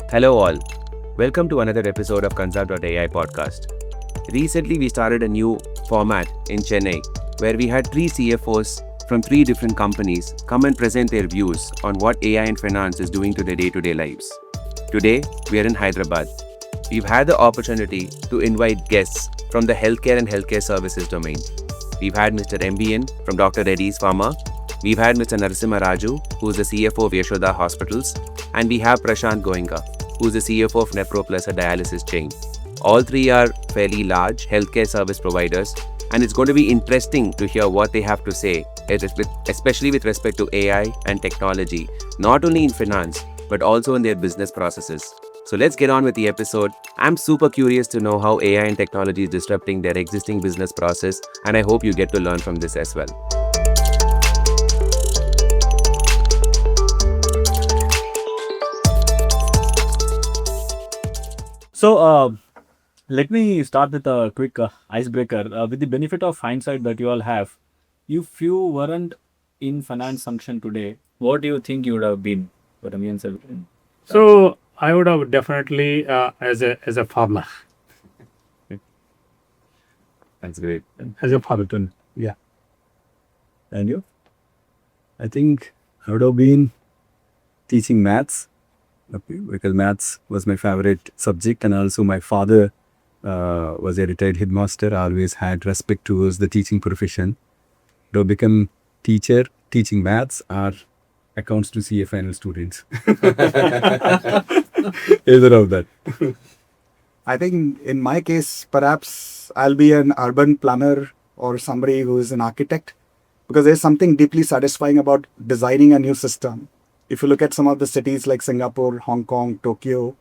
Hello all. Welcome to another episode of Consarc and AI podcast. Recently we started a new format in Chennai where we had 3 CFOs from 3 different companies come and present their views on what AI and finance is doing to their day-to-day lives. Today we are in Hyderabad. We've had the opportunity to invite guests from the healthcare and healthcare services domain. We've had Mr. MBN from Dr. Reddy's Pharma. We've had Mr. Narasimha Raju, who's the CFO of Yashoda Hospitals, and we have Prashant Goenka, who's the CFO of NephroPlus, a dialysis chain. All 3 are fairly large healthcare service providers, and it's going to be interesting to hear what they have to say, especially with respect to AI and technology, not only in finance, but also in their business processes. So let's get on with the episode. I'm super curious to know how AI and technology is disrupting their existing business process, and I hope you get to learn from this as well. So, let me start with a quick icebreaker. With the benefit of hindsight that you all have, if you weren't in finance function today, what do you think you would have been? What I mean, sir. So I would have definitely as a farmer, That's great. as a farmer. Yeah. And you? I think I would have been teaching maths because maths was my favorite subject, and also my father was a retired headmaster. I always had respect towards the teaching profession. To become teacher, teaching maths, or accounts to CA final students. Either of that. I think in my case, perhaps I'll be an urban planner or somebody who is an architect, because there's something deeply satisfying about designing a new system. If you look at some of the cities like Singapore, Hong Kong, Tokyo,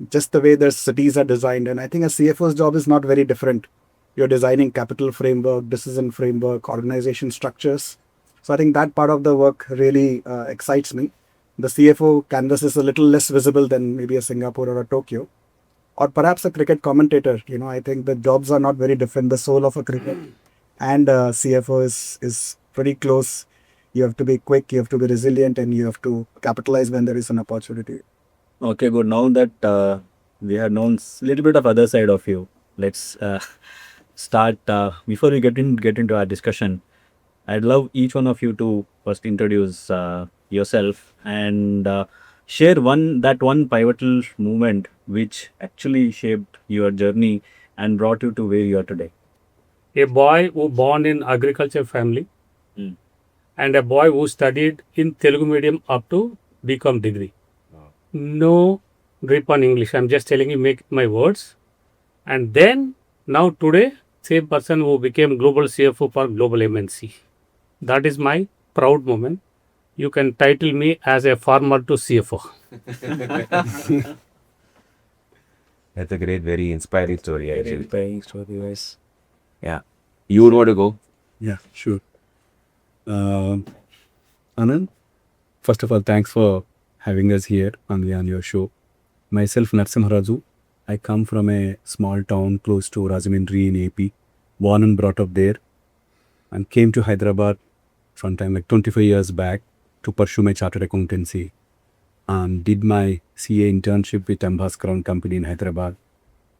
just the way their cities are designed, and I think a CFO's job is not very different. You're designing capital framework, decision framework, organization structures. So I think that part of the work really excites me. The CFO canvas is a little less visible than maybe a Singapore or a Tokyo, or perhaps a cricket commentator. I think the jobs are not very different. The soul of a cricket and a CFO is pretty close. You have to be quick, you have to be resilient, and you have to capitalize when there is an opportunity. Okay, good. Now that we have known a little bit of other side of you, let's start. Before we get into our discussion, I'd love each one of you to first introduce yourself and share one pivotal moment which actually shaped your journey and brought you to where you are today. A boy who born in agriculture family and a boy who studied in Telugu medium up to BCom degree. No grip on English. I'm just telling you, make my words. And then now today, same person who became global CFO for global MNC. That is my proud moment. You can title me as a farmer to CFO. That's a great, very inspiring story, actually. Inspiring story, guys. Yeah. You would want to go? Yeah, sure. Anand, first of all, thanks for having us here on your show. Myself, Narasimha Raju. I come from a small town close to Rajahmundry in AP, born and brought up there, and came to Hyderabad sometime like 25 years back to pursue my chartered accountancy, and did my CA internship with Ambassador Company in Hyderabad.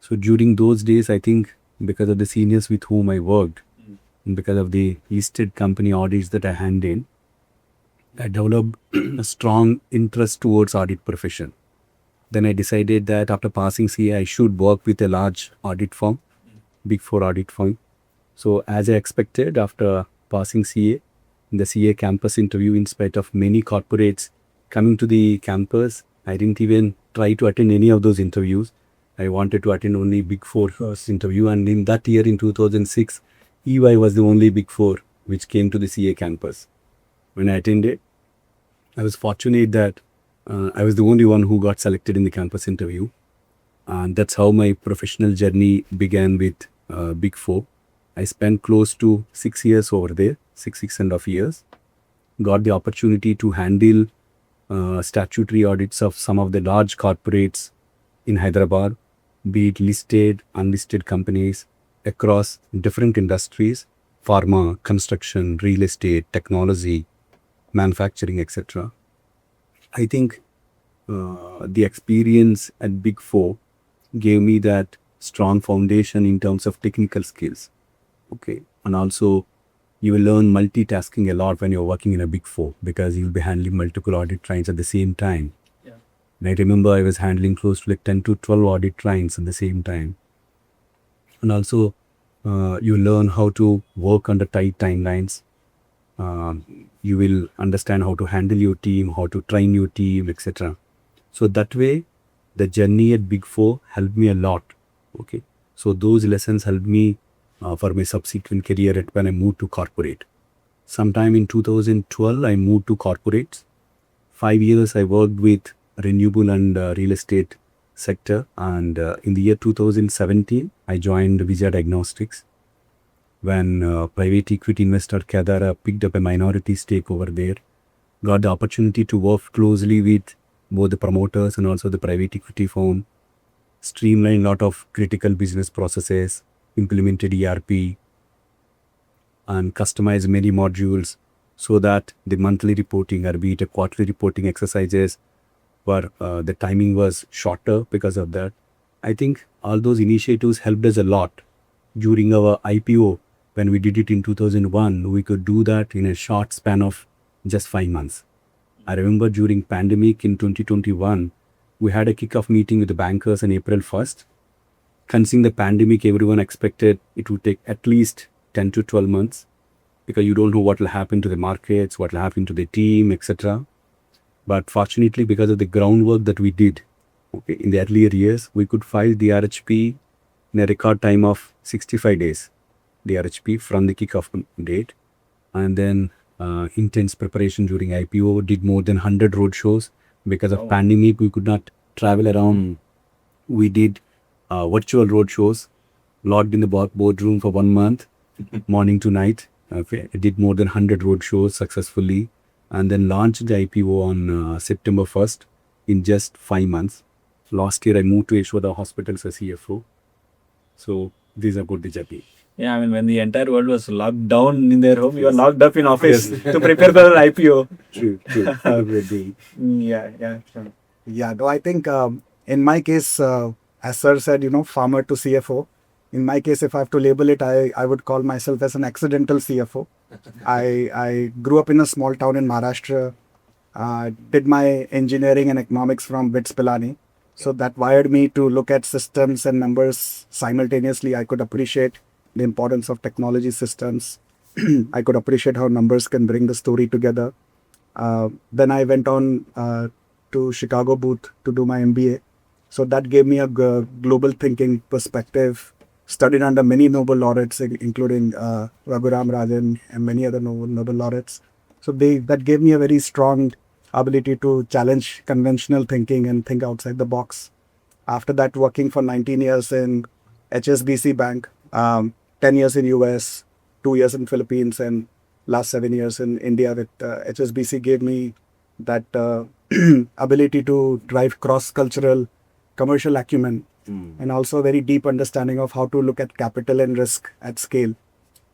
So during those days, I think because of the seniors with whom I worked, and because of the listed company audits that I hand in, I developed a strong interest towards audit profession. Then I decided that after passing CA, I should work with a large audit firm, Big 4 audit firm. So as I expected, after passing CA, in the CA campus interview, in spite of many corporates coming to the campus, I didn't even try to attend any of those interviews. I wanted to attend only Big 4 interview, and in that year, in 2006, EY was the only Big 4 which came to the CA campus. When I attended, I was fortunate that I was the only one who got selected in the campus interview. And that's how my professional journey began with Big 4. I spent close to 6 years over there, six and a half years. Got the opportunity to handle statutory audits of some of the large corporates in Hyderabad, be it listed, unlisted companies across different industries, pharma, construction, real estate, technology, manufacturing, etc. I think the experience at Big Four gave me that strong foundation in terms of technical skills. Okay. And also, you will learn multitasking a lot when you're working in a Big Four because you'll be handling multiple audit clients at the same time. Yeah. And I remember I was handling close to like 10 to 12 audit clients at the same time. And also, you learn how to work under tight timelines. You will understand how to handle your team, how to train your team, etc. So that way, the journey at Big Four helped me a lot. Okay, so those lessons helped me for my subsequent career when I moved to corporate. Sometime in 2012, I moved to corporates. 5 years I worked with renewable and real estate sector, and in the year 2017, I joined Vijay Diagnostics when private equity investor Kedara picked up a minority stake over there. Got the opportunity to work closely with both the promoters and also the private equity firm, streamlined a lot of critical business processes, implemented ERP, and customized many modules so that the monthly reporting or be it a quarterly reporting exercises were the timing was shorter because of that. I think all those initiatives helped us a lot. During our IPO, when we did it in 2001, we could do that in a short span of just 5 months. I remember during pandemic in 2021, we had a kickoff meeting with the bankers on April 1st. Considering the pandemic, everyone expected it would take at least 10 to 12 months because you don't know what will happen to the markets, what will happen to the team, etc. But fortunately, because of the groundwork that we did in the earlier years, we could file the RHP in a record time of 65 days, the RHP from the kickoff date. And then intense preparation during IPO, did more than 100 roadshows. Because of pandemic, we could not travel around. We did virtual roadshows, logged in the boardroom for 1 month, morning to night. I did more than 100 roadshows successfully, and then launched the IPO on September 1st in just 5 months. Last year, I moved to Yashoda Hospitals as CFO. So these are good the journey. Yeah, I mean, when the entire world was locked down in their home, you were locked up in office to prepare for an IPO. True. Yeah, sure. Yeah, though I think in my case, as sir said, farmer to CFO. In my case, if I have to label it, I would call myself as an accidental CFO. I grew up in a small town in Maharashtra, did my engineering and economics from BITS Pilani. So that wired me to look at systems and numbers simultaneously. I could appreciate the importance of technology systems. I could appreciate how numbers can bring the story together. Then I went on to Chicago booth to do my MBA. So that gave me a global thinking perspective. Studied under many Nobel laureates, including Raghuram Rajan and many other Nobel laureates. So that gave me a very strong ability to challenge conventional thinking and think outside the box. After that, working for 19 years in HSBC Bank, 10 years in US, 2 years in Philippines, and last 7 years in India with HSBC gave me that ability to drive cross-cultural commercial acumen and also a very deep understanding of how to look at capital and risk at scale.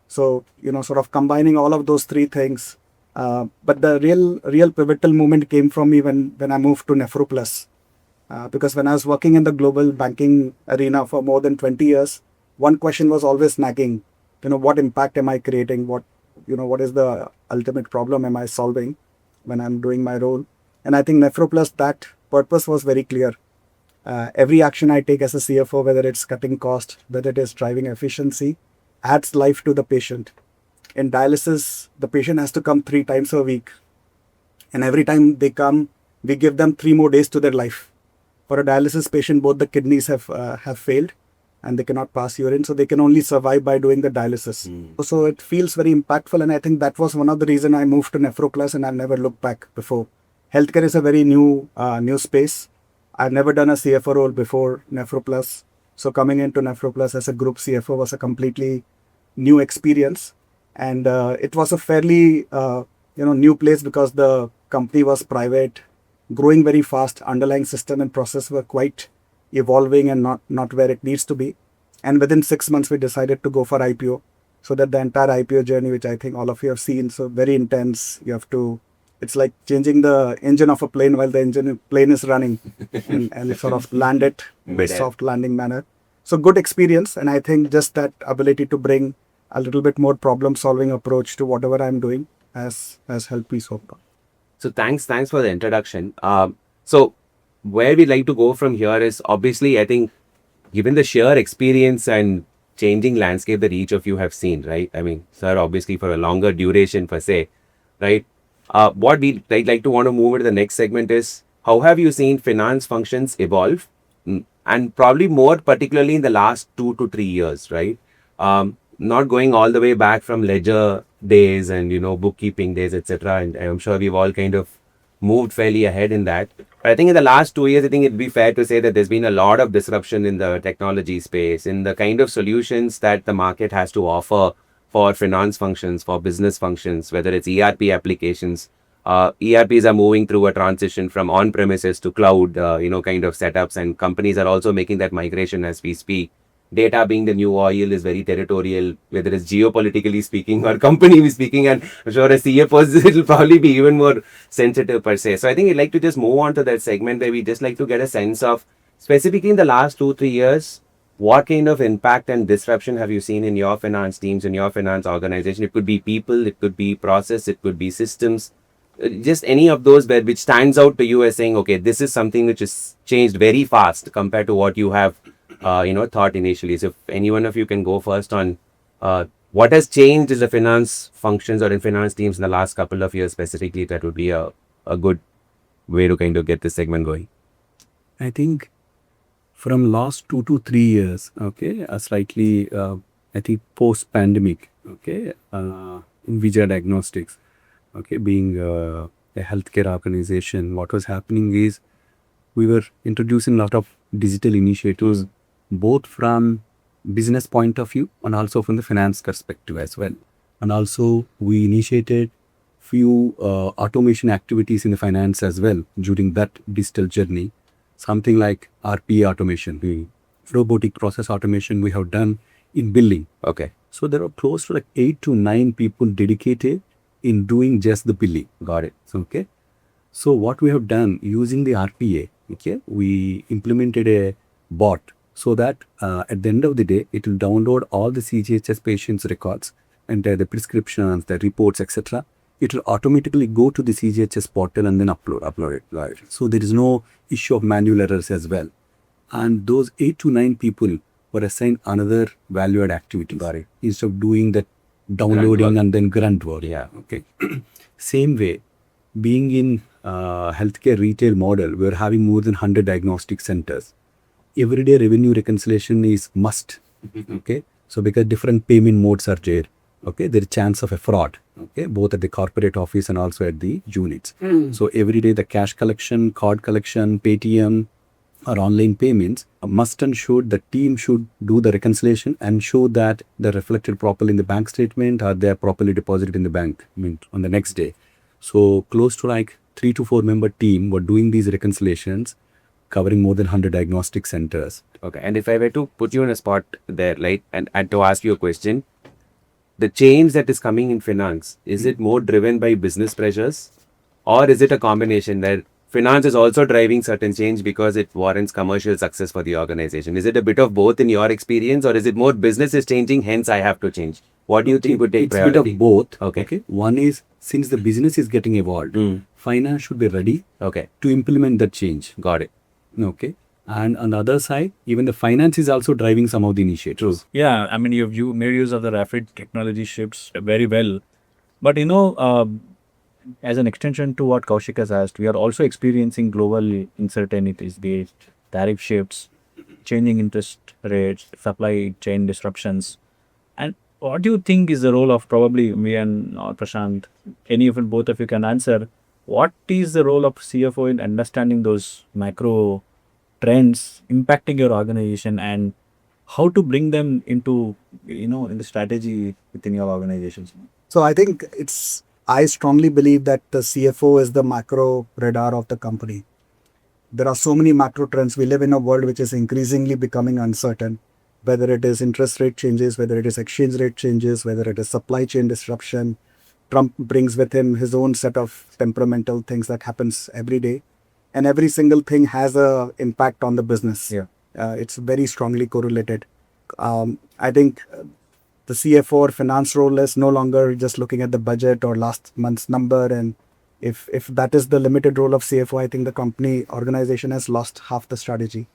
So, sort of combining all of those three things. But the real pivotal moment came from me when I moved to NephroPlus. Because when I was working in the global banking arena for more than 20 years, one question was always nagging. What impact am I creating? What is the ultimate problem am I solving when I'm doing my role? And I think NephroPlus, that purpose was very clear. Every action I take as a CFO, whether it's cutting cost, whether it is driving efficiency, adds life to the patient. In dialysis, the patient has to come 3 times a week. And every time they come, we give them 3 more days to their life. For a dialysis patient, both the kidneys have failed and they cannot pass urine. So they can only survive by doing the dialysis. So it feels very impactful. And I think that was one of the reasons I moved to NephroPlus and I've never looked back before. Healthcare is a very new space. I've never done a CFO role before NephroPlus. So coming into NephroPlus as a group CFO was a completely new experience. And it was a fairly new place because the company was private, growing very fast. Underlying system and process were quite evolving and not where it needs to be. And within 6 months, we decided to go for IPO. So that the entire IPO journey, which I think all of you have seen, so very intense. You have to it's like changing the engine of a plane while the plane is running and sort of land it in a soft landing manner. So good experience. And I think just that ability to bring a little bit more problem solving approach to whatever I'm doing has helped me so far. So thanks for the introduction. So where we like to go from here is obviously, I think, given the sheer experience and changing landscape that each of you have seen, right? I mean, sir, obviously for a longer duration per se, right? What we like to want to move into the next segment is how have you seen finance functions evolve, and probably more particularly in the last 2 to 3 years, right? Not going all the way back from ledger days and bookkeeping days, etc. And I'm sure we've all kind of moved fairly ahead in that. But I think in the last 2 years, I think it'd be fair to say that there's been a lot of disruption in the technology space, in the kind of solutions that the market has to offer for finance functions, for business functions, whether it's ERP applications. ERPs are moving through a transition from on-premises to cloud, kind of setups, and companies are also making that migration as we speak. Data being the new oil is very territorial, whether it's geopolitically speaking or company speaking, and I'm sure as CFOs, it'll probably be even more sensitive per se. So I think I'd like to just move on to that segment where we just like to get a sense of, specifically in the last 2 3 years, what kind of impact and disruption have you seen in your finance teams, in your finance organization? It could be people, it could be process, it could be systems, just any of those which stands out to you as saying, okay, this is something which has changed very fast compared to what you have thought initially. So if any one of you can go first on what has changed in the finance functions or in finance teams in the last couple of years specifically, that would be a good way to kind of get this segment going. I think from last 2 to 3 years, okay, slightly, I think post-pandemic, okay, in Vijay Diagnostics, okay, being a healthcare organization, what was happening is we were introducing a lot of digital initiatives, both from business point of view and also from the finance perspective as well. And also we initiated few automation activities in the finance as well during that digital journey. Something like RPA automation, the robotic process automation we have done in billing. Okay. So there are close to like 8 to 9 people dedicated in doing just the billing. Got it. Okay. So what we have done using the RPA, okay, we implemented a bot so that at the end of the day, it will download all the CGHS patients' records and the prescriptions, the reports, etc. It will automatically go to the CGHS portal and then upload it. Right. So there is no issue of manual errors as well. And those 8 to 9 people were assigned another value-add activity. Got it. Instead of doing that downloading and then grunt work. Yeah. Okay. Same way, being in healthcare retail model, we're having more than 100 diagnostic centers. Everyday revenue reconciliation is must. Okay. So because different payment modes are there, okay, there is chance of a fraud, okay, both at the corporate office and also at the units. So every day the cash collection, card collection, Paytm or online payments must ensure the team should do the reconciliation and show that they're reflected properly in the bank statement or they're properly deposited in the bank, I mean, on the next day. So close to like 3 to 4 member team were doing these reconciliations, covering more than 100 diagnostic centers. Okay. And if I were to put you on a spot there, right, and to ask you a question, the change that is coming in finance, is it more driven by business pressures, or is it a combination that finance is also driving certain change because it warrants commercial success for the organization? Is it a bit of both in your experience, or is it more business is changing, hence I have to change? What do you think would take priority? It's a bit of both. Okay. One is, since the business is getting evolved, finance should be ready Okay. to implement that change. Got it. Okay. And on the other side, even the finance is also driving some of the initiatives. Yeah, I mean, you made use of the rapid technology shifts very well. But as an extension to what Kaushik has asked, we are also experiencing global uncertainties, be it tariff shifts, changing interest rates, supply chain disruptions. And what do you think is the role of, probably me and Prashant, any of both of you can answer, what is the role of CFO in understanding those macro trends impacting your organization and how to bring them into, in the strategy within your organizations? So I think I strongly believe that the CFO is the macro radar of the company. There are so many macro trends. We live in a world which is increasingly becoming uncertain, whether it is interest rate changes, whether it is exchange rate changes, whether it is supply chain disruption, Trump brings with him his own set of temperamental things that happens every day, and every single thing has a impact on the business. Yeah. It's very strongly correlated. I think the CFO or finance role is no longer just looking at the budget or last month's number, and if that is the limited role of CFO, I think the company organization has lost half the strategy.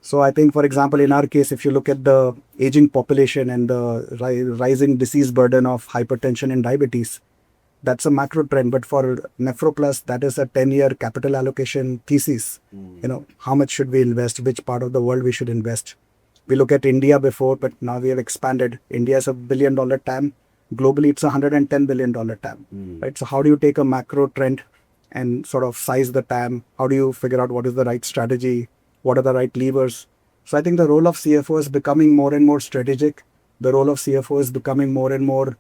So I think, for example, in our case, if you look at the aging population and the rising disease burden of hypertension and diabetes, that's a macro trend. But for NephroPlus, that is a 10-year capital allocation thesis. How much should we invest? Which part of the world we should invest? We look at India before, but now we have expanded. India is $1 billion TAM. Globally, it's a $110 billion TAM. Right? So how do you take a macro trend and sort of size the TAM? How do you figure out what is the right strategy? What are the right levers? So I think the role of CFO is becoming more and more strategic. The role of CFO is becoming more and more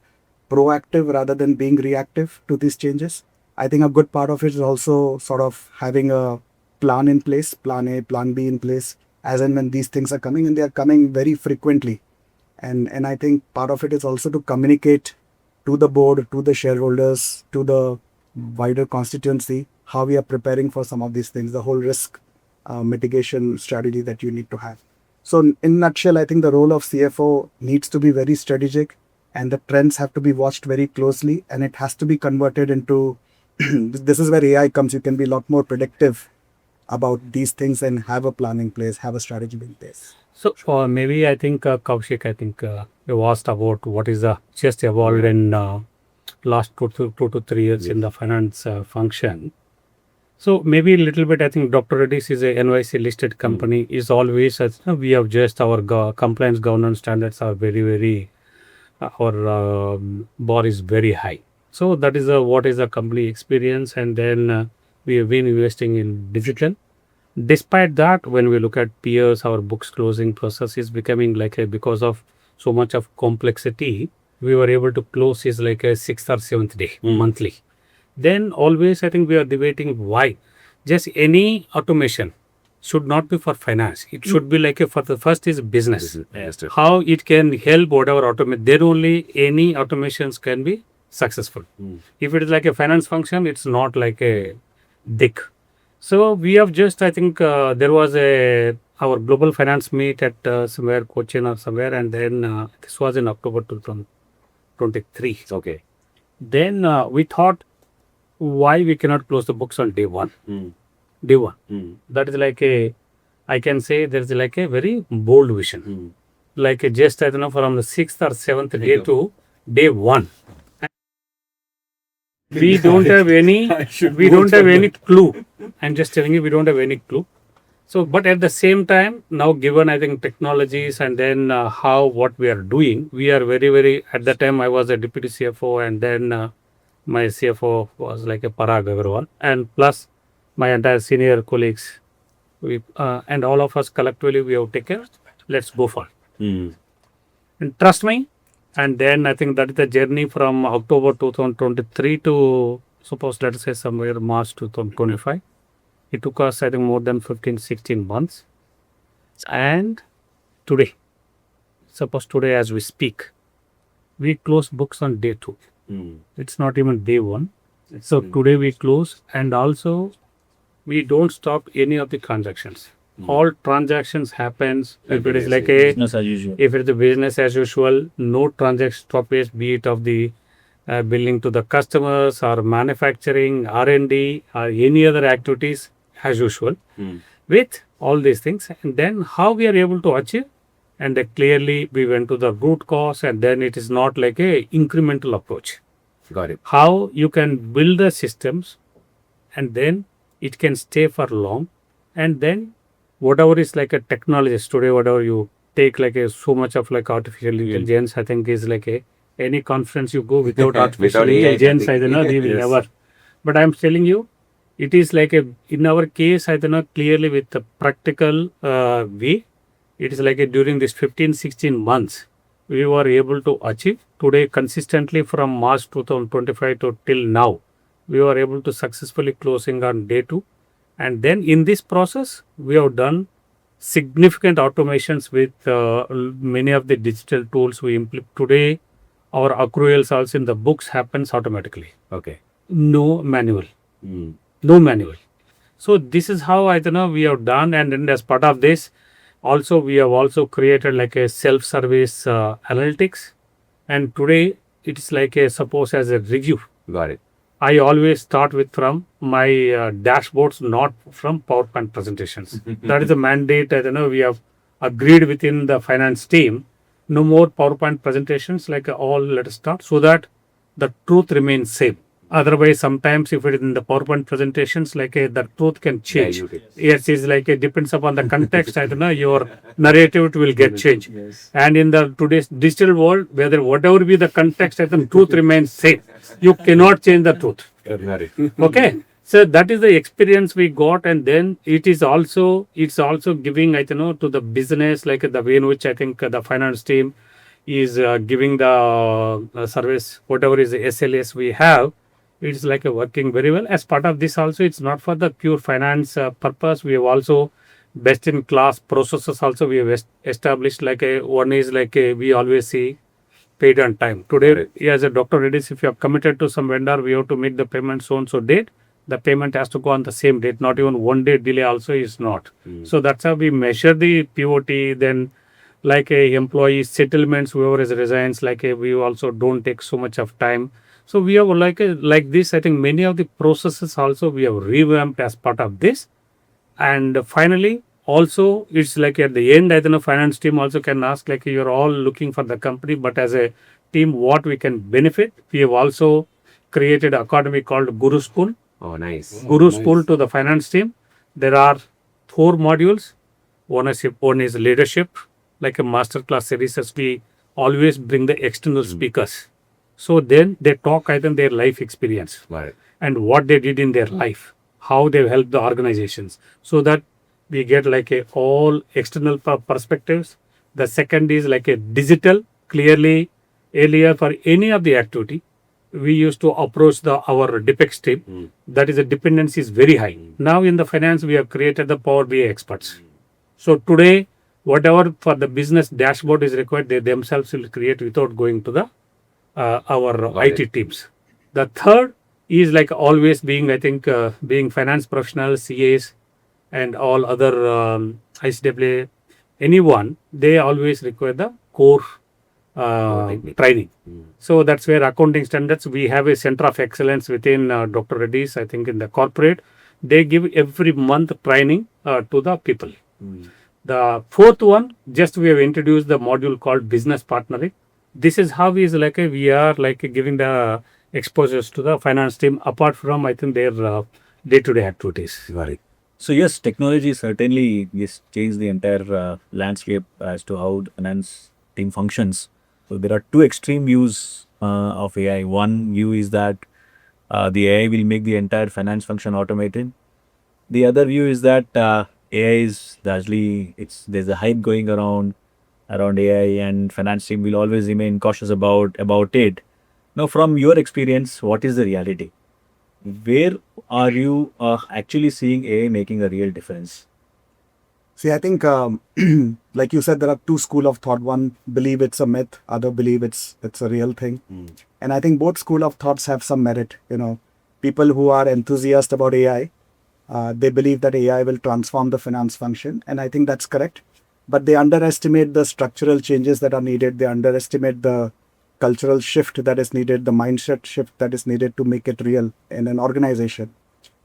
proactive rather than being reactive to these changes. I think a good part of it is also sort of having a plan in place, plan A, plan B in place, as and when these things are coming, and they are coming very frequently. And I think part of it is also to communicate to the board, to the shareholders, to the wider constituency, how we are preparing for some of these things, the whole risk mitigation strategy that you need to have. So in a nutshell, I think the role of CFO needs to be very strategic, and the trends have to be watched very closely, and it has to be converted into, this is where AI comes. You can be a lot more predictive about these things and have a plan in place, have a strategy in place. So maybe I think Kaushik, I think you asked about what is the just evolved in last 2 to 3 years in the finance function. So maybe a little bit, I think Dr. Reddy's is a NYC listed company. Is always we have just our compliance governance standards are very our bar is very high. So that is what is the company experience, and then we have been investing in digital. Despite that, when we look at peers, our books closing process is becoming like because of so much of complexity, we were able to close is like a 6th or 7th day monthly. Then always I think we are debating why. Just any automation should not be for finance. It should be like for the first is business. How it can help whatever automate. Then only any automations can be successful. If it is like a finance function, it's not like a dick. So we have just, I think there was our global finance meet at somewhere Cochin or somewhere, and then this was in October 2023. Okay. Then we thought, why we cannot close the books on day one? Day one. That is like I can say there's like a very bold vision. Like just, I don't know, from the 6th or 7th day to day 1. We don't have any, clue. I'm just telling you, we don't have any clue. So, but at the same time, now given, I think, technologies and then what we are doing, we are very, at that time I was a deputy CFO, and then my CFO was like a Parag Agarwal, and plus my entire senior colleagues, and all of us collectively, we have taken, let's go for it. And trust me, and then I think that is the journey from October 2023 to, suppose, let's say somewhere March 2025. It took us, I think, more than 15-16 months. And today, suppose today as we speak, we close books on day 2. It's not even day 1. So today we close, and also we don't stop any of the transactions. All transactions happens if it is like a Business as usual. If it is a business as usual, no transaction stoppage, be it of the billing to the customers or manufacturing, R&D or any other activities as usual with all these things. And then how we are able to achieve, and clearly we went to the root cause, and then it is not like a incremental approach. Got it. How you can build the systems, and then it can stay for long, and then whatever is like a technology today, whatever you take like so much of like artificial intelligence, I think is like any conference you go without artificial intelligence, I don't know, they will never. But I'm telling you, it is like in our case, I don't know, clearly with the practical way, it is like during this 15-16 months, we were able to achieve today consistently from March 2025 to till now, we were able to successfully closing on day 2. And then in this process, we have done significant automations with many of the digital tools we implement. Today, Our accruals also in the books happens automatically. Okay. No manual. Mm. No manual. So this is how I don't know we have done, and then as part of this, also we have also created like a self-service analytics, and today it is like a suppose as a review. Got it. I always start with from my dashboards, not from PowerPoint presentations. That is the mandate. I don't know we have agreed within the finance team. No more PowerPoint presentations. Like all, let us start so that the truth remains same. Otherwise, sometimes if it is in the PowerPoint presentations, like the truth can change. Diluted. Yes, it's like it depends upon the context. I don't know your narrative will get changed. And in the today's digital world, whether whatever be the context, I think truth remains same. You cannot change the truth. Got it. Okay, so that is the experience we got, and then it's also giving I don't know to the business like the way in which I think the finance team is giving the service whatever is the SLS we have. It's like working very well. As part of this also, it's not for the pure finance purpose. We have also best in class processes also we have established. Like one is like we always see paid on time. Today, Right. as a Dr. Reddy's, if you have committed to some vendor, we have to make the payment so and so date. The payment has to go on the same date. Not even 1 day delay also is not. So that's how we measure the POT. Then, like a employee settlements, whoever is resigns, like we also don't take so much of time. So we have like this. I think many of the processes also we have revamped as part of this. And finally, also it's like at the end, I don't know, finance team also can ask like you're all looking for the company, but as a team, what we can benefit. We have also created an academy called Guru School. Oh, nice. Guru School to the finance team. There are 4 modules. One is leadership, like a masterclass series. As we always bring the external speakers. So then they talk, I think, their life experience Got it. and what they did in their life, how they've helped the organizations, so that we get like a all external perspectives. The second is like a digital. Clearly, earlier for any of the activity, we used to approach our Depex team. That is the dependency is very high. Now in the finance, we have created the Power BI experts. So today, whatever for the business dashboard is required, they themselves will create without going to the our Got IT it. teams. The third is like always being, I think, being finance professionals, CAs, and all other ICAA, anyone, they always require the core technique. training. So that's where accounting standards, we have a center of excellence within Dr. Reddy's, I think in the corporate. They give every month training to the people. The fourth one, just we have introduced the module called business partnering. This is how is like we are like giving the exposures to the finance team apart from I think their day-to-day activities. Got it. So yes, technology certainly has changed the entire landscape as to how the finance team functions. So there are two extreme views of AI. One view is that the AI will make the entire finance function automated. The other view is that AI is largely there's a hype going around AI, and finance team will always remain cautious about it. Now, from your experience, what is the reality? Where are you actually seeing AI making a real difference? See, I think, like you said, there are two school of thought. One believe it's a myth, other believe it's a real thing. And I think both school of thoughts have some merit. You know, people who are enthusiastic about AI, they believe that AI will transform the finance function, and I think that's correct. But they underestimate the structural changes that are needed. They underestimate the cultural shift that is needed, the mindset shift that is needed to make it real in an organization.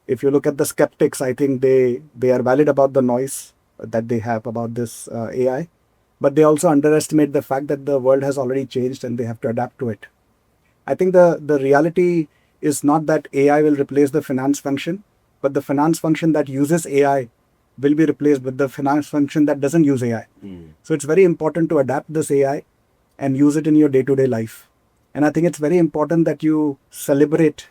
If you look at the skeptics, I think they are valid about the noise that they have about this AI, but they also underestimate the fact that the world has already changed and they have to adapt to it. I think the reality is not that AI will replace the finance function, but the finance function that uses AI will be replaced with the finance function that doesn't use AI. So it's very important to adapt this AI and use it in your day-to-day life. And I think it's very important that you celebrate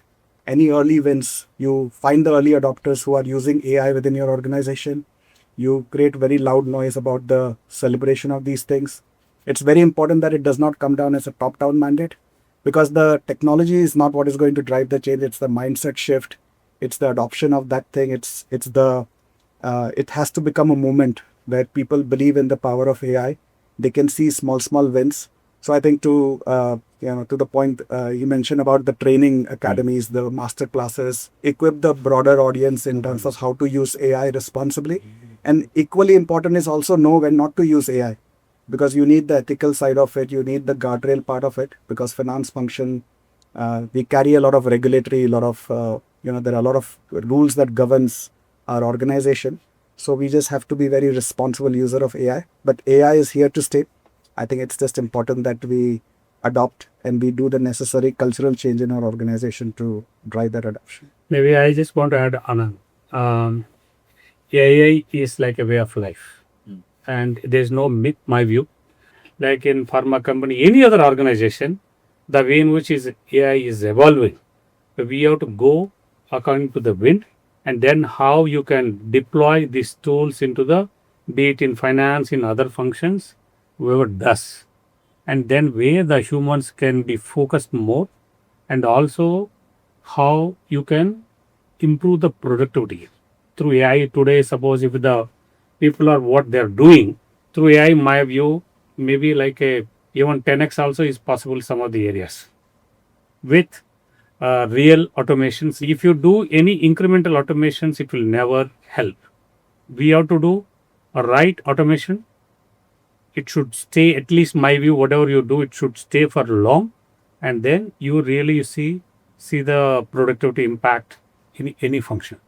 any early wins. You find the early adopters who are using AI within your organization. You create very loud noise about the celebration of these things. It's very important that it does not come down as a top-down mandate, because the technology is not what is going to drive the change. It's the mindset shift. It's the adoption of that thing. It has to become a movement where people believe in the power of AI. They can see small wins. So I think to to the point you mentioned about the training academies, the master classes, equip the broader audience in terms of how to use AI responsibly. And equally important is also know when not to use AI, because you need the ethical side of it, you need the guardrail part of it, because finance function, we carry a lot of regulatory, there are a lot of rules that governs our organization. So we just have to be very responsible user of AI. But AI is here to stay. I think it's just important that we adopt and we do the necessary cultural change in our organization to drive that adoption. Maybe I just want to add, Anand. AI is like a way of life, and there's no myth, my view. Like in pharma company, any other organization, the way in which is AI is evolving. We have to go according to the wind, and then how you can deploy these tools into the, be it in finance, in other functions, whoever does. And then where the humans can be focused more, and also how you can improve the productivity through AI today. Suppose if the people are what they're doing through AI, in my view, maybe like a even 10x also is possible some of the areas with real automations. If you do any incremental automations, it will never help. We have to do a right automation. It should stay, at least my view, whatever you do, it should stay for long, and then you really see the productivity impact in any function.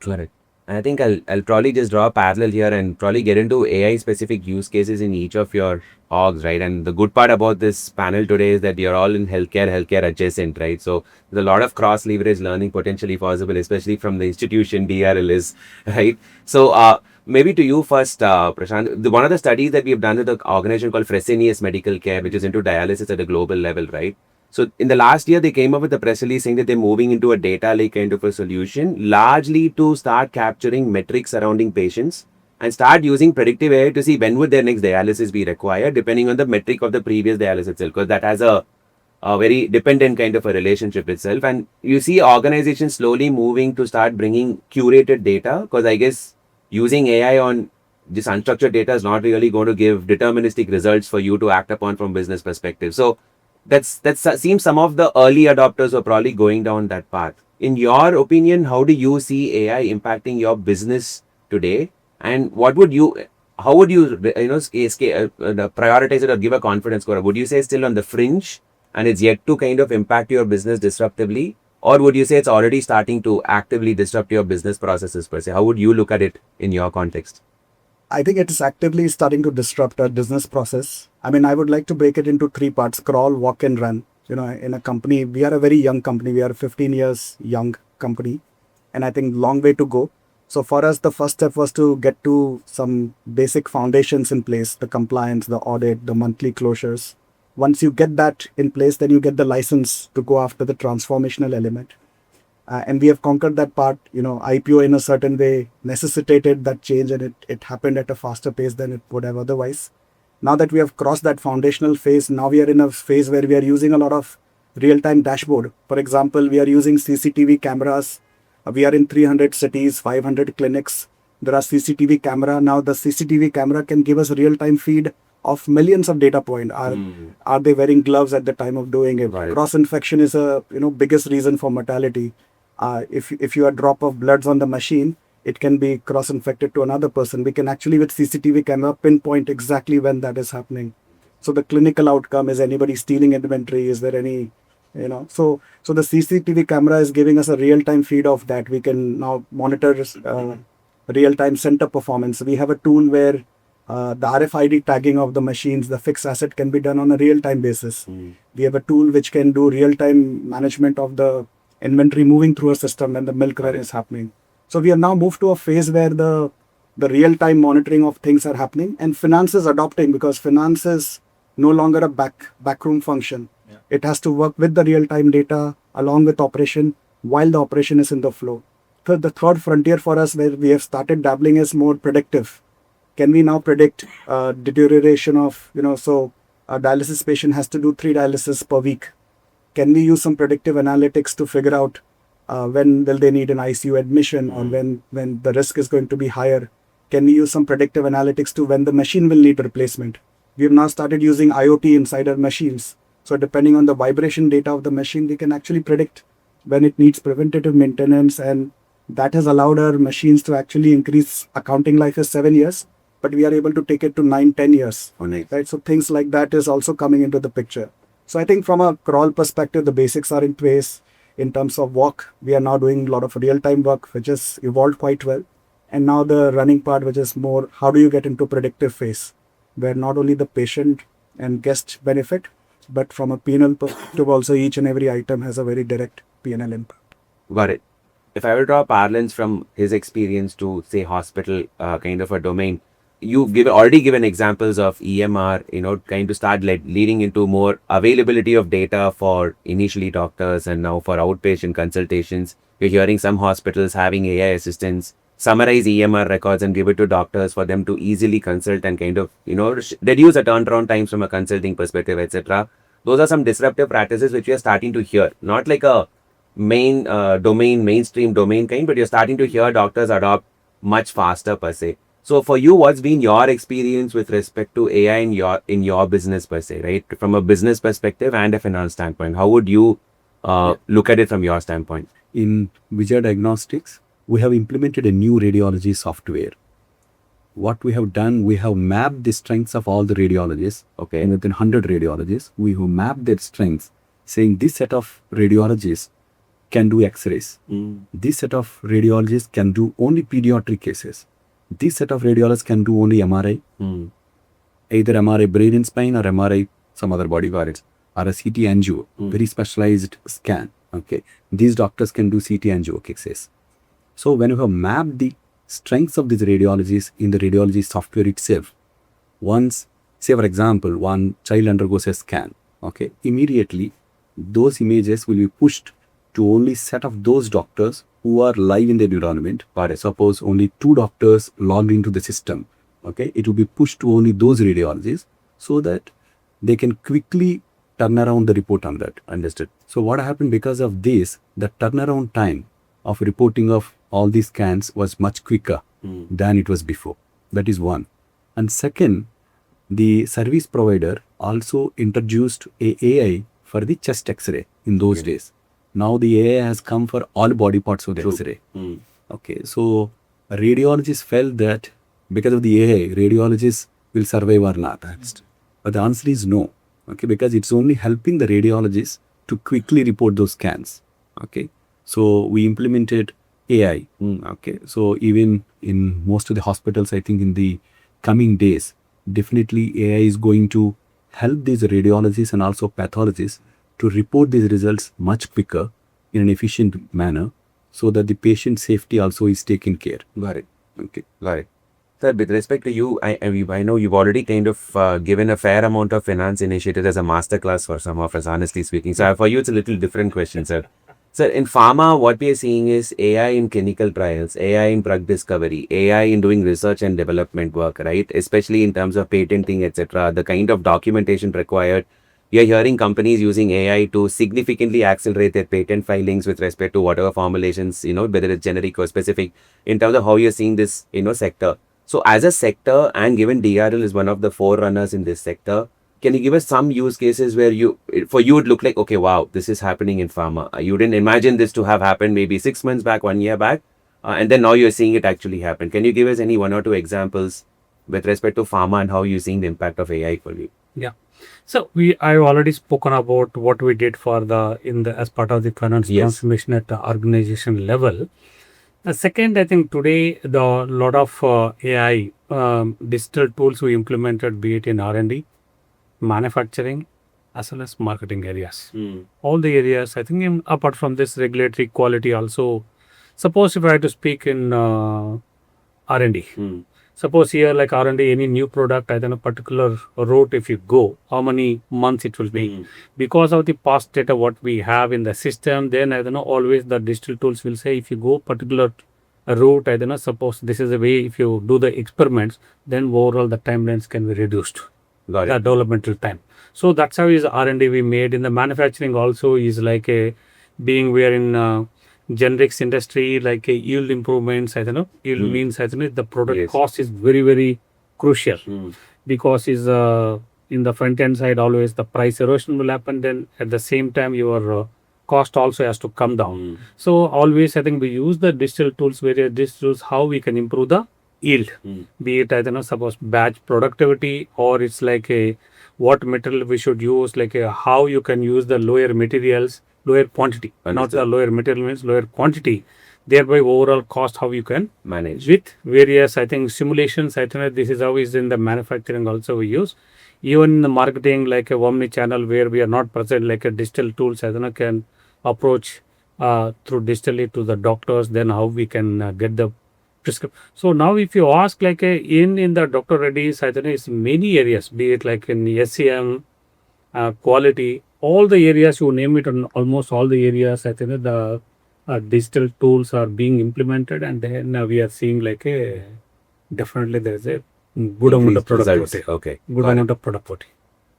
Correct. And I think I'll probably just draw a parallel here and probably get into AI specific use cases in each of your orgs, right? And the good part about this panel today is that you're all in healthcare adjacent, right? So there's a lot of cross leverage learning potentially possible, especially from the institution DRL is, right? So maybe to you first, Prashant, one of the studies that we have done with an organization called Fresenius Medical Care, which is into dialysis at a global level, right? So in the last year, they came up with a press release saying that they're moving into a data lake kind of a solution, largely to start capturing metrics surrounding patients and start using predictive AI to see when would their next dialysis be required, depending on the metric of the previous dialysis itself, because that has a very dependent kind of a relationship itself. And you see organizations slowly moving to start bringing curated data, because I guess using AI on this unstructured data is not really going to give deterministic results for you to act upon from business perspective. So that seems some of the early adopters are probably going down that path. In your opinion, how do you see AI impacting your business today? And how would you prioritize it or give a confidence score? Would you say it's still on the fringe and it's yet to kind of impact your business disruptively? Or would you say it's already starting to actively disrupt your business processes per se? How would you look at it in your context? I think it is actively starting to disrupt our business process. I mean, I would like to break it into three parts: crawl, walk, and run. In a company, we are a very young company. We are a 15 years young company, and I think long way to go. So for us, the first step was to get to some basic foundations in place: the compliance, the audit, the monthly closures. Once you get that in place, then you get the license to go after the transformational element. And we have conquered that part. IPO in a certain way necessitated that change, and it happened at a faster pace than it would have otherwise. Now that we have crossed that foundational phase, now we are in a phase where we are using a lot of real-time dashboard. For example, we are using CCTV cameras. We are in 300 cities, 500 clinics. There are CCTV camera. Now the CCTV camera can give us real-time feed of millions of data points. Are they wearing gloves at the time of doing it? Right. Cross-infection is a biggest reason for mortality. If you have drop of bloods on the machine, it can be cross-infected to another person. We can actually, with CCTV camera, pinpoint exactly when that is happening. So the clinical outcome is anybody stealing inventory? Is there any, So the CCTV camera is giving us a real-time feed of that. We can now monitor real-time center performance. We have a tool where the RFID tagging of the machines, the fixed asset, can be done on a real-time basis. We have a tool which can do real-time management of the inventory moving through a system when the milk run is happening. So we have now moved to a phase where the real-time monitoring of things are happening, and finance is adopting, because finance is no longer a backroom function. Yeah. It has to work with the real-time data along with operation while the operation is in the flow. So the third frontier for us where we have started dabbling is more predictive. Can we now predict deterioration of, so a dialysis patient has to do 3 dialysis per week. Can we use some predictive analytics to figure out when will they need an ICU admission, or when the risk is going to be higher? Can we use some predictive analytics to when the machine will need replacement? We have now started using IoT inside our machines. So depending on the vibration data of the machine, we can actually predict when it needs preventative maintenance, and that has allowed our machines to actually increase. Accounting life is 7 years, but we are able to take it to 9-10 years. Oh, nice. Right? So things like that is also coming into the picture. So I think from a crawl perspective, the basics are in place. In terms of walk, we are now doing a lot of real-time work, which has evolved quite well. And now the running part, which is more, how do you get into predictive phase, where not only the patient and guest benefit, but from a P&L perspective, also each and every item has a very direct P&L impact. Got it. If I were to draw parallels from his experience to, say, hospital kind of a domain, you've already given examples of EMR, kind of start leading into more availability of data for initially doctors and now for outpatient consultations. You're hearing some hospitals having AI assistants summarize EMR records and give it to doctors for them to easily consult and kind of, reduce the turnaround times from a consulting perspective, etc. Those are some disruptive practices which we are starting to hear, not like a mainstream domain kind, but you're starting to hear doctors adopt much faster per se. So for you, what's been your experience with respect to AI in your business per se, right? From a business perspective and a finance standpoint, how would you look at it from your standpoint? In Vijay Diagnostics, we have implemented a new radiology software. What we have done, we have mapped the strengths of all the radiologists. Okay. And within 100 radiologists, we have mapped their strengths, saying this set of radiologists can do X-rays. This set of radiologists can do only pediatric cases. This set of radiologists can do only MRI, either MRI brain and spine or MRI some other body parts, or a CT angio, very specialized scan. Okay, these doctors can do CT angio cases. So when you have mapped the strengths of these radiologists in the radiology software itself, once, say for example, one child undergoes a scan, okay, immediately those images will be pushed to only set of those doctors who are live in their environment. But suppose only 2 doctors logged into the system, okay, it will be pushed to only those radiologists so that they can quickly turn around the report on that. Understood. So what happened because of this, the turnaround time of reporting of all these scans was much quicker than it was before. That is one. And second, the service provider also introduced a AI for the chest X-ray in those days. Now the AI has come for all body parts of the X-ray. Okay, so radiologists felt that because of the AI, radiologists will survive or not. But the answer is no. Okay, because it's only helping the radiologists to quickly report those scans. Okay, so we implemented AI. Okay, so even in most of the hospitals, I think in the coming days, definitely AI is going to help these radiologists and also pathologists to report these results much quicker in an efficient manner so that the patient safety also is taken care. Got it. Okay. Got it. Sir, with respect to you, I know you've already kind of given a fair amount of finance initiatives as a masterclass for some of us, honestly speaking. So for you, it's a little different question, sir. Sir, in pharma, what we are seeing is AI in clinical trials, AI in drug discovery, AI in doing research and development work, right? Especially in terms of patenting, etc. The kind of documentation required. We are hearing companies using AI to significantly accelerate their patent filings with respect to whatever formulations, whether it's generic or specific, in terms of how you're seeing this, sector. So as a sector, and given DRL is one of the forerunners in this sector, can you give us some use cases where it would look like, okay, wow, this is happening in pharma. You didn't imagine this to have happened maybe 6 months back, 1 year back, and then now you're seeing it actually happen. Can you give us any 1 or 2 examples with respect to pharma and how you're seeing the impact of AI for you? Yeah. So I've already spoken about what we did as part of the finance transformation at the organization level. Second, I think today the lot of AI digital tools we implemented, be it in R&D, manufacturing, as well as marketing areas. All the areas, I think, apart from this regulatory quality also. Suppose if I had to speak in R&D, suppose here like R&D, any new product, I don't know, particular route, if you go, how many months it will be. Because of the past data what we have in the system, then I don't know, always the digital tools will say, if you go particular route, I don't know, suppose this is the way, if you do the experiments, then overall the timelines can be reduced. The developmental time. So that's how is R&D we made. In the manufacturing also is like being we are in generics industry, like yield improvements, I don't know, means I don't know, the product cost is very, very crucial because is in the front end side, always the price erosion will happen. Then at the same time, your cost also has to come down. So always, I think we use the digital tools, various digital tools, how we can improve the yield. Be it, I don't know, suppose batch productivity, or it's like a what material we should use, like a, how you can use the lower materials, lower quantity, not the lower material means lower quantity, thereby overall cost how you can Manage. with various, I think, simulations. I think this is how is in the manufacturing also we use. Even in the marketing, like a omni channel where we are not present, like a digital tools, I don't know, can approach through digitally to the doctors. Then how we can get the prescription. So now, if you ask, like a, in the Dr. Reddy's, I think it's many areas, be it like in SCM, quality, all the areas you name it, on almost all the areas, I think the digital tools are being implemented, and then we are seeing like a definitely there is a good amount of Increased results. productivity. Okay. Good got it. amount of productivity.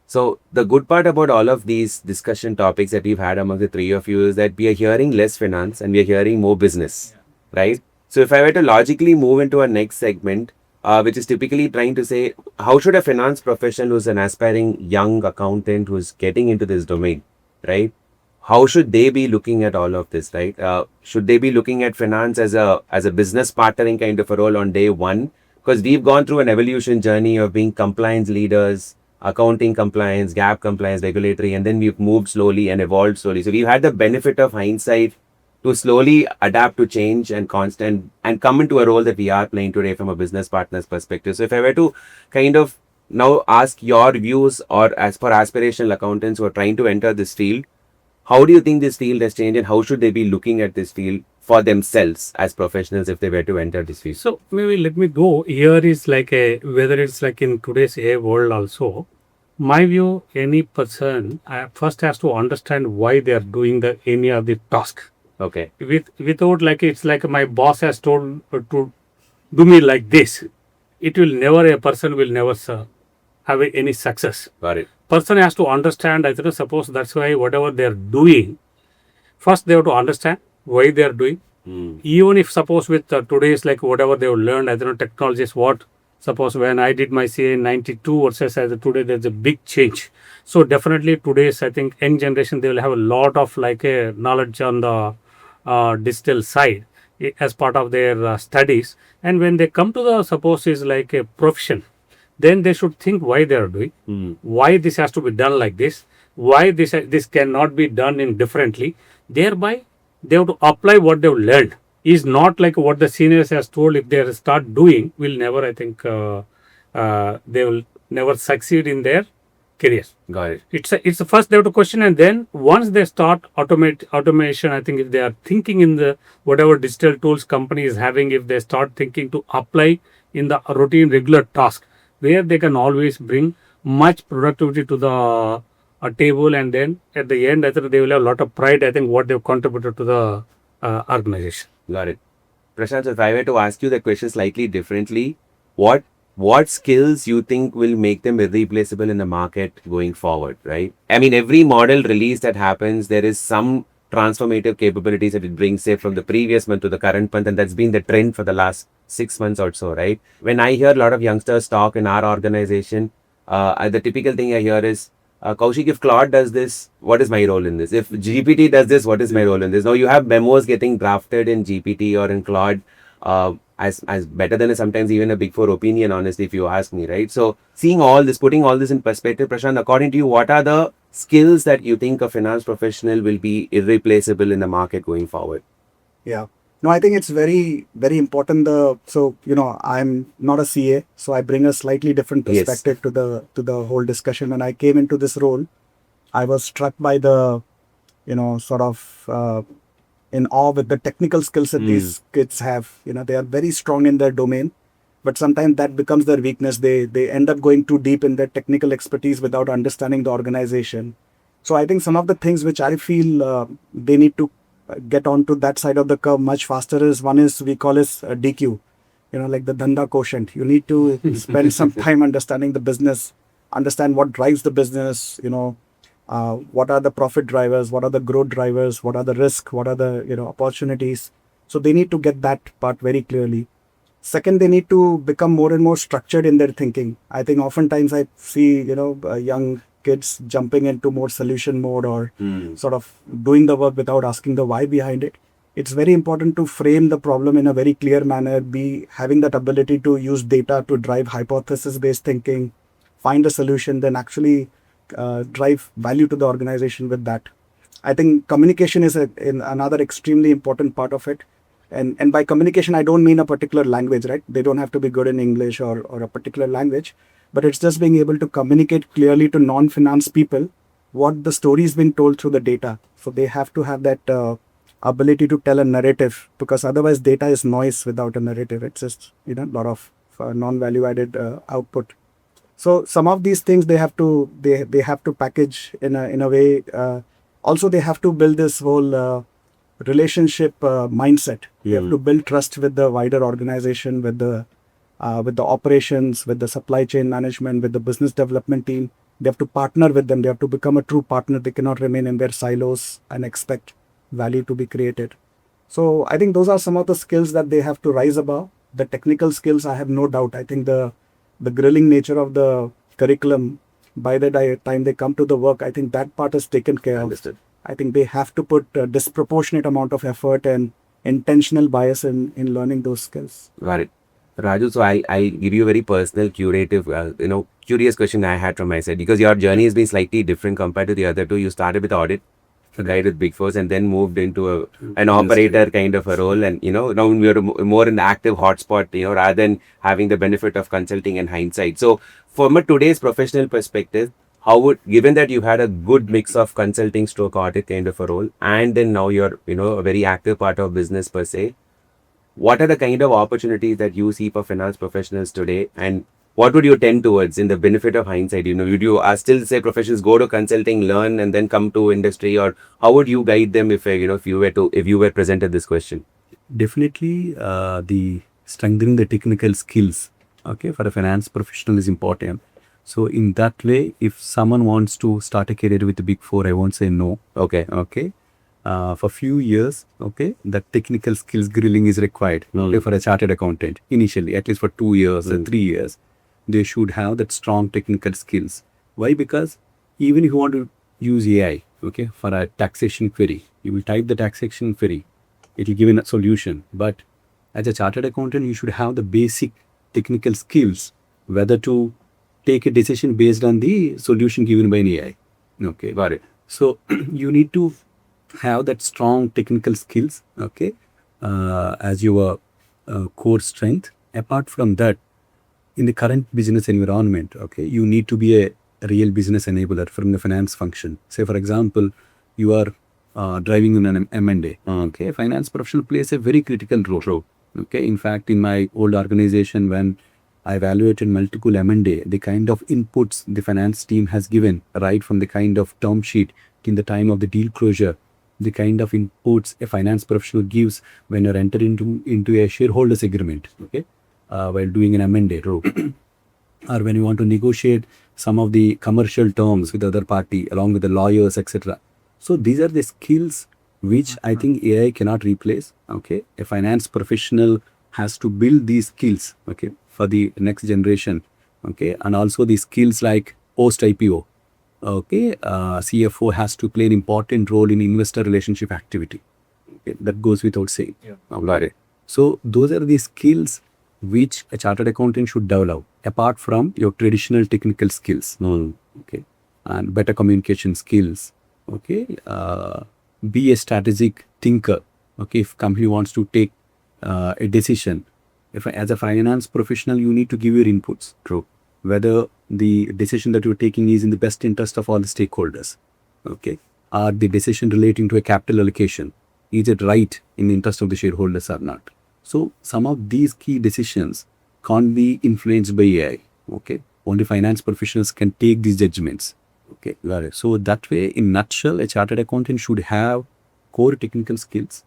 So the good part about all of these discussion topics that we've had among the three of you is that we are hearing less finance and we are hearing more business, right? So if I were to logically move into our next segment, which is typically trying to say, how should a finance professional who's an aspiring young accountant who's getting into this domain, right? How should they be looking at all of this, right? Should they be looking at finance as a business partnering kind of a role on day one? Because we've gone through an evolution journey of being compliance leaders, accounting compliance, gap compliance, regulatory, and then we've moved slowly and evolved slowly. So we've had the benefit of hindsight to slowly adapt to change and constant and come into a role that we are playing today from a business partner's perspective. So if I were to kind of now ask your views, or as for aspirational accountants who are trying to enter this field, how do you think this field has changed and how should they be looking at this field for themselves as professionals if they were to enter this field? So maybe let me go. Here is like a, whether it's like in today's AI world also, my view, any person first has to understand why they are doing the any of the task. Okay. Without like, it's like my boss has told to do me like this, it will never, a person will never have any success. Got it. Person has to understand, I think, suppose that's why whatever they are doing, first they have to understand why they are doing. Even if suppose with today's like whatever they have learned, I don't know, technologies, what suppose when I did my CA in 92 versus as today, there's a big change. So definitely today's, I think, young generation, they will have a lot of like a knowledge on the digital side as part of their studies. And when they come to the suppose is like a profession, then they should think why they are doing, why this has to be done like this, why this cannot be done in differently. Thereby, they have to apply what they've learned. Is not like what the seniors has told. If they start doing, will never, I think, they will never succeed in their career. Got it. It's the first they have to question, and then once they start automation, I think if they are thinking in the whatever digital tools company is having, if they start thinking to apply in the routine regular task, where they can always bring much productivity to the table, and then at the end, I think they will have a lot of pride, I think, what they've contributed to the organization. Got it. Prashant, so if I were to ask you the question slightly differently, what skills you think will make them irreplaceable in the market going forward, right? I mean, every model release that happens, there is some transformative capabilities that it brings, say, from the previous month to the current month, and that's been the trend for the last 6 months or so, right? When I hear a lot of youngsters talk in our organization, the typical thing I hear is, Kaushik, if Claude does this, what is my role in this? If GPT does this, what is my role in this? Now you have memos getting drafted in GPT or in Claude as better than sometimes even a Big Four opinion, honestly, if you ask me, right? So seeing all this, putting all this in perspective, Prashant, according to you, what are the skills that you think a finance professional will be irreplaceable in the market going forward? Yeah. No, I think it's very, very important. So, I'm not a CA, so I bring a slightly different perspective to the whole discussion. When I came into this role, I was struck by the, sort of in awe with the technical skills that these kids have. They are very strong in their domain, but sometimes that becomes their weakness. They end up going too deep in their technical expertise without understanding the organization. So I think some of the things which I feel they need to get onto that side of the curve much faster is, one is, we call it DQ, like the Dhanda quotient. You need to spend some time understanding the business, understand what drives the business, what are the profit drivers, what are the growth drivers, what are the risk, what are the, opportunities. So they need to get that part very clearly. Second, they need to become more and more structured in their thinking. I think oftentimes I see, young kids jumping into more solution mode or sort of doing the work without asking the why behind it. It's very important to frame the problem in a very clear manner, be having that ability to use data to drive hypothesis-based thinking, find a solution, then actually drive value to the organization with that. I think communication is another extremely important part of it. And by communication, I don't mean a particular language, right? They don't have to be good in English or a particular language, but it's just being able to communicate clearly to non-finance people what the story is being told through the data. So they have to have that ability to tell a narrative, because otherwise data is noise without a narrative. It's just, a lot of non-value added output. So some of these things they have to package in a way. Also, they have to build this whole relationship mindset. You have to build trust with the wider organization, with the operations, with the supply chain management, with the business development team. They have to partner with them. They have to become a true partner. They cannot remain in their silos and expect value to be created. So I think those are some of the skills that they have to rise above. The technical skills, I have no doubt. I think the grilling nature of the curriculum, by the time they come to the work, I think that part is taken care of. Understood. I think they have to put a disproportionate amount of effort and intentional bias in learning those skills. Got it. Raju, so I give you a very personal, curative, curious question I had from my side, because your journey has been slightly different compared to the other two. You started with audit, right, with Big Fours, and then moved into an operator kind of a role. And, now we're more in the active hotspot, rather than having the benefit of consulting and hindsight. So from a today's professional perspective, given that you had a good mix of consulting stroke audit kind of a role, and then now you're, a very active part of business per se, what are the kind of opportunities that you see for finance professionals today, and what would you tend towards in the benefit of hindsight? Would you still say professionals go to consulting, learn, and then come to industry, or how would you guide them if you were presented this question? Definitely, the strengthening the technical skills, for a finance professional is important. So in that way, if someone wants to start a career with the Big Four, I won't say no. Okay. For few years, that technical skills grilling is required for a chartered accountant. Initially, at least for 2 years or 3 years, they should have that strong technical skills. Why? Because even if you want to use AI, for a taxation query, you will type the taxation query, it will give a solution. But as a chartered accountant, you should have the basic technical skills, whether to take a decision based on the solution given by an AI. Got it. So you need to have that strong technical skills, as your core strength. Apart from that, in the current business environment, you need to be a real business enabler from the finance function. Say, for example, you are driving in an M&A. Finance professional plays a very critical role. In fact, in my old organization, when I evaluated multiple M&A, the kind of inputs the finance team has given, right from the kind of term sheet in the time of the deal closure, the kind of inputs a finance professional gives when you're entering into a shareholders agreement, while doing an M&A, or when you want to negotiate some of the commercial terms with the other party, along with the lawyers, etc. So these are the skills which I think AI cannot replace. A finance professional has to build these skills, for the next generation, and also the skills like post IPO. CFO has to play an important role in investor relationship activity. That goes without saying. So those are the skills which a chartered accountant should develop, apart from your traditional technical skills. And better communication skills. Be a strategic thinker. If company wants to take a decision, as a finance professional, you need to give your inputs. True. Whether the decision that you're taking is in the best interest of all the stakeholders. Or the decision relating to a capital allocation, is it right in the interest of the shareholders or not? So some of these key decisions can't be influenced by AI. Only finance professionals can take these judgments. So that way, in nutshell, a chartered accountant should have core technical skills,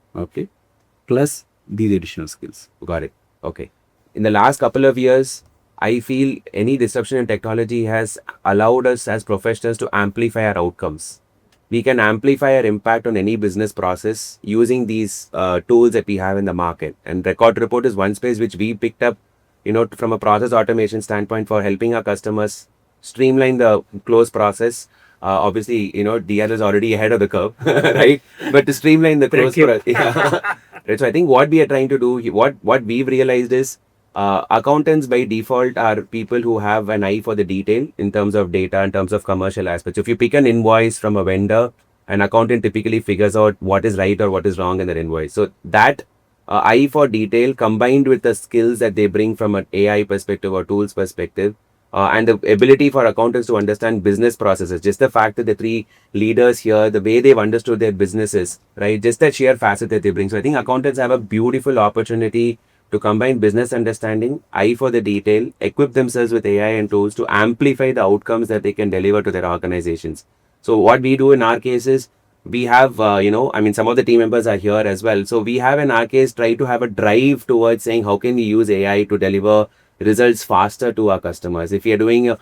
plus these additional skills. Got it. Okay. In the last couple of years, I feel any disruption in technology has allowed us as professionals to amplify our outcomes. we can amplify our impact on any business process using these tools that we have in the market. And record to report is one space which we picked up, from a process automation standpoint for helping our customers streamline the close process. Obviously, DL is already ahead of the curve, right? But to streamline the close process. Yeah. Right. So I think what we are trying to do, what we've realized is accountants by default are people who have an eye for the detail in terms of data, in terms of commercial aspects. So if you pick an invoice from a vendor, an accountant typically figures out what is right or what is wrong in that invoice. So that eye for detail combined with the skills that they bring from an AI perspective or tools perspective, and the ability for accountants to understand business processes, just the fact that the three leaders here, the way they've understood their businesses, right, just that sheer facet that they bring. So I think accountants have a beautiful opportunity to combine business understanding, eye for the detail, equip themselves with AI and tools to amplify the outcomes that they can deliver to their organizations. So what we do in our case is, we have, some of the team members are here as well. So we have in our case try to have a drive towards saying how can we use AI to deliver results faster to our customers. If we are doing,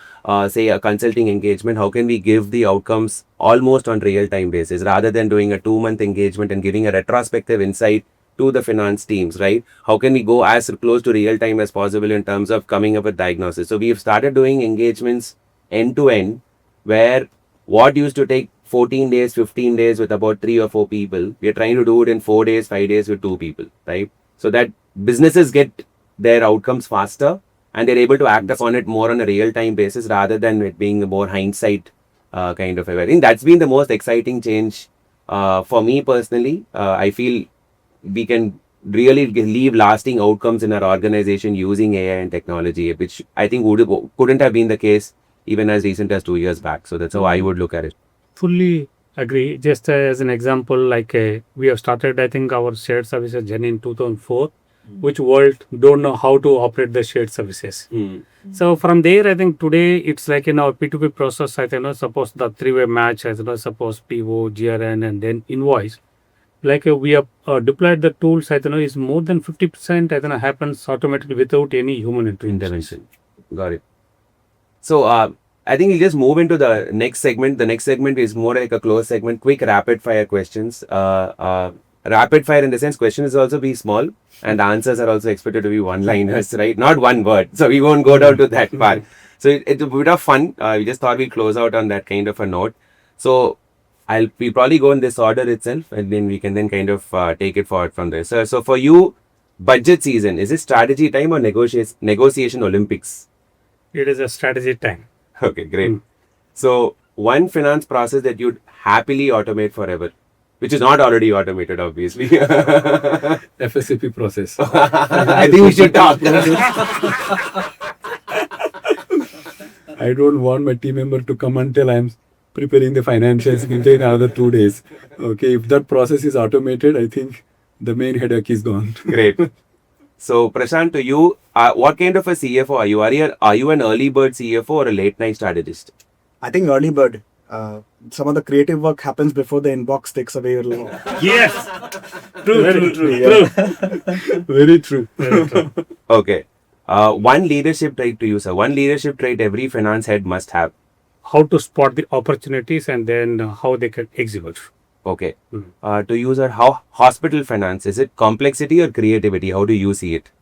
say, a consulting engagement, how can we give the outcomes almost on real-time basis rather than doing a 2-month engagement and giving a retrospective insight to the finance teams, right? How can we go as close to real time as possible in terms of coming up with diagnosis? So we've started doing engagements end to end, where what used to take 14 days, 15 days with about 3 or 4 people, we are trying to do it in 4 days, 5 days with 2 people, right? So that businesses get their outcomes faster and they're able to act upon it more on a real time basis rather than it being a more hindsight kind of a. I think that's been the most exciting change for me personally. I feel we can really leave lasting outcomes in our organization using AI and technology, which I think couldn't have been the case even as recent as 2 years back. So that's how I would look at it. Fully agree. Just as an example, we have started, I think, our shared services journey in 2004, which world don't know how to operate the shared services. So from there, I think today it's like in our P2P process, I think, suppose the 3-way match, suppose PO, GRN, and then invoice. We have deployed the tools, I think, is more than 50%, I think, happens automatically without any human intervention. Got it. So I think we'll just move into the next segment. The next segment is more like a closed segment, quick rapid fire questions. Rapid fire in the sense question is also be small and answers are also expected to be one-liners, right? Not one word. So we won't go down to that part. So it's a bit of fun. We just thought we'd close out on that kind of a note. So we'll probably go in this order itself and then we can then kind of take it forward from there. So for you, budget season, is it strategy time or negotiation Olympics? It is a strategy time. Okay, great. So one finance process that you'd happily automate forever, which is not already automated, obviously. FSAP process. I think we should talk. I don't want my team member to come until I'm preparing the financials. It will take another 2 days. Okay, if that process is automated, I think the main headache is gone. Great. So, Prashant, to you, what kind of a CFO are you? Are you an early bird CFO or a late night strategist? I think early bird. Some of the creative work happens before the inbox takes away your loan. Yes! True, Very true, true. Very true. Very true. Okay. One leadership trait to you, sir. One leadership trait every finance head must have. How to spot the opportunities and then how they can execute. Okay. To you, sir, how hospital finance, is it complexity or creativity? How do you see it?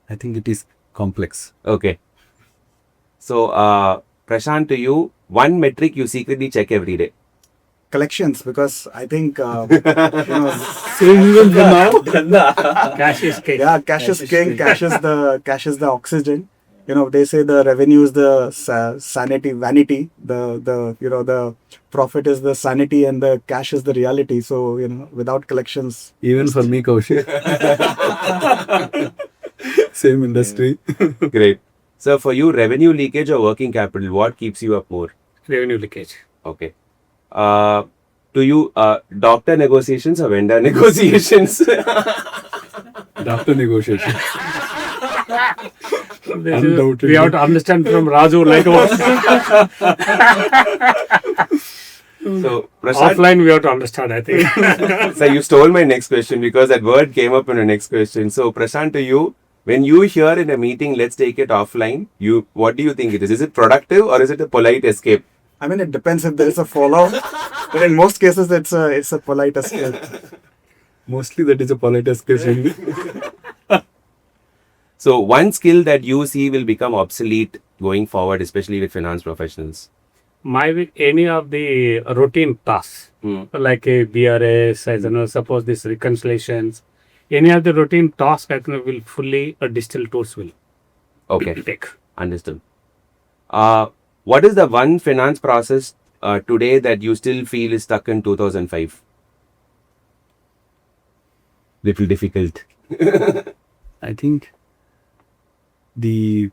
I think it is complex. Okay. So, Prashant, to you, one metric you secretly check every day. Collections, because I think Cash is king. yeah, cash is king. Cash is the oxygen. They say the revenue is the vanity. The profit is the sanity, and the cash is the reality. So without collections, Even for me, Kaushik. Same industry. Great. So, for you, revenue leakage or working capital, what keeps you up more? Revenue leakage. Okay. To you, doctor negotiations or vendor negotiations? Doctor negotiation. We have to understand from Raju So, Prashant, offline we have to understand, I think. so you stole my next question because that word came up in the next question. So, Prashant, to you, when you hear in a meeting, let's take it offline, what do you think it is? Is it productive or is it a polite escape? I mean, it depends if there is a fallout. But in most cases, it's a polite skill. Mostly that is a politest question. So one skill that you see will become obsolete going forward, especially with finance professionals. Any of the routine tasks, like a BRS, I don't know, suppose this reconciliations, any of the routine tasks, I think will fully digital tools will take. Understood. What is the one finance process today that you still feel is stuck in 2005? Little difficult. I think the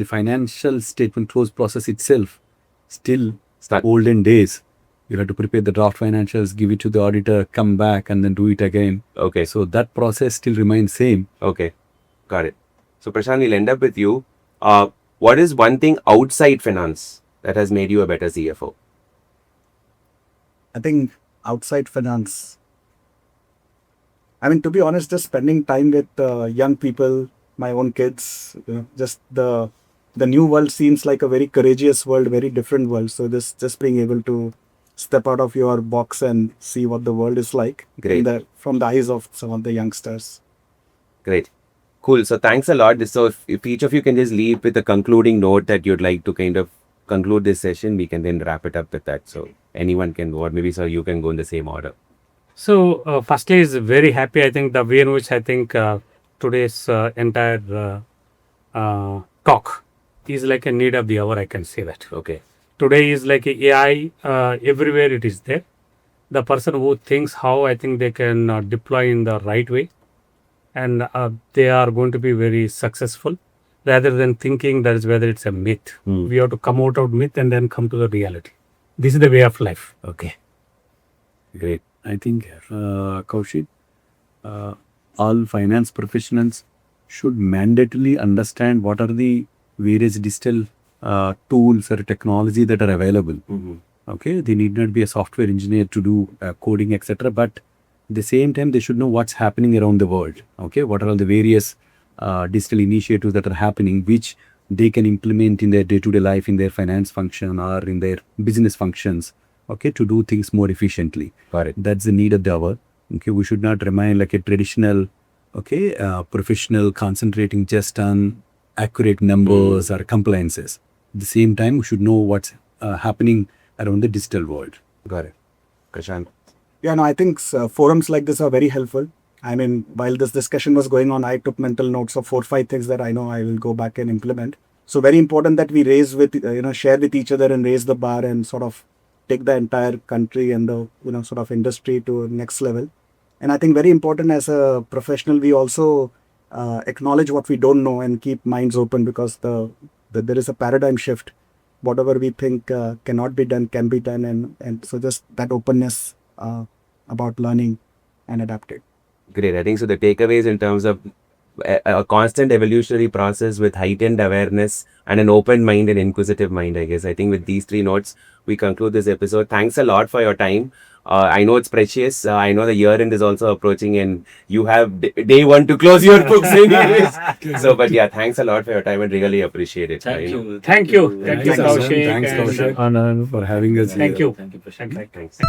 financial statement close process itself still Stuck. olden days. You have to prepare the draft financials, give it to the auditor, come back and then do it again. Okay. So that process still remains same. Okay. Got it. So Prashant, we'll end up with you. What is one thing outside finance that has made you a better CFO? I think outside finance, I mean, to be honest, just spending time with young people, my own kids, just the new world seems like a very courageous world, very different world. So just being able to step out of your box and see what the world is like from the eyes of some of the youngsters. Great. Cool. So thanks a lot. So if each of you can just leave with a concluding note that you'd like to kind of conclude this session, we can then wrap it up with that. So anyone can go, or maybe sir, you can go in the same order. So firstly, is very happy. I think the way in which I think today's entire talk is like a need of the hour. I can say that. Okay. Today is like AI everywhere. It is there. The person who thinks how, I think they can deploy in the right way, and they are going to be very successful. Rather than thinking that is whether it's a myth, we have to come out of myth and then come to the reality. This is the way of life. Okay. Great. I think, Kaushik, all finance professionals should mandatorily understand what are the various digital tools or technology that are available. Okay, they need not be a software engineer to do coding, etc. But at the same time, they should know what's happening around the world. Okay, what are all the various digital initiatives that are happening, which they can implement in their day-to-day life, in their finance function or in their business functions. Okay, to do things more efficiently. Got it. That's the need of the hour. Okay, we should not remain like a traditional, professional concentrating just on accurate numbers or compliances. At the same time, we should know what's happening around the digital world. Got it. Prashant. Yeah, no, I think forums like this are very helpful. I mean, while this discussion was going on, I took mental notes of 4 or 5 things that I know I will go back and implement. So very important that we share with each other and raise the bar and sort of take the entire country and the sort of industry to next level. And I think very important as a professional, we also acknowledge what we don't know and keep minds open, because there is a paradigm shift. Whatever we think cannot be done can be done, and so just that openness about learning and adapting. Great. I think so. The takeaways in terms of a constant evolutionary process with heightened awareness and an open mind and inquisitive mind, I guess. I think with these 3 notes, we conclude this episode. Thanks a lot for your time. I know it's precious. I know the year end is also approaching and you have day 1 to close your books anyways. So, but yeah, thanks a lot for your time and really appreciate it. Thank you. Thanks, Kaushik. Thanks, Kaushik, Anand, for having us here. Thank you. Thank you, Prashant. Thanks.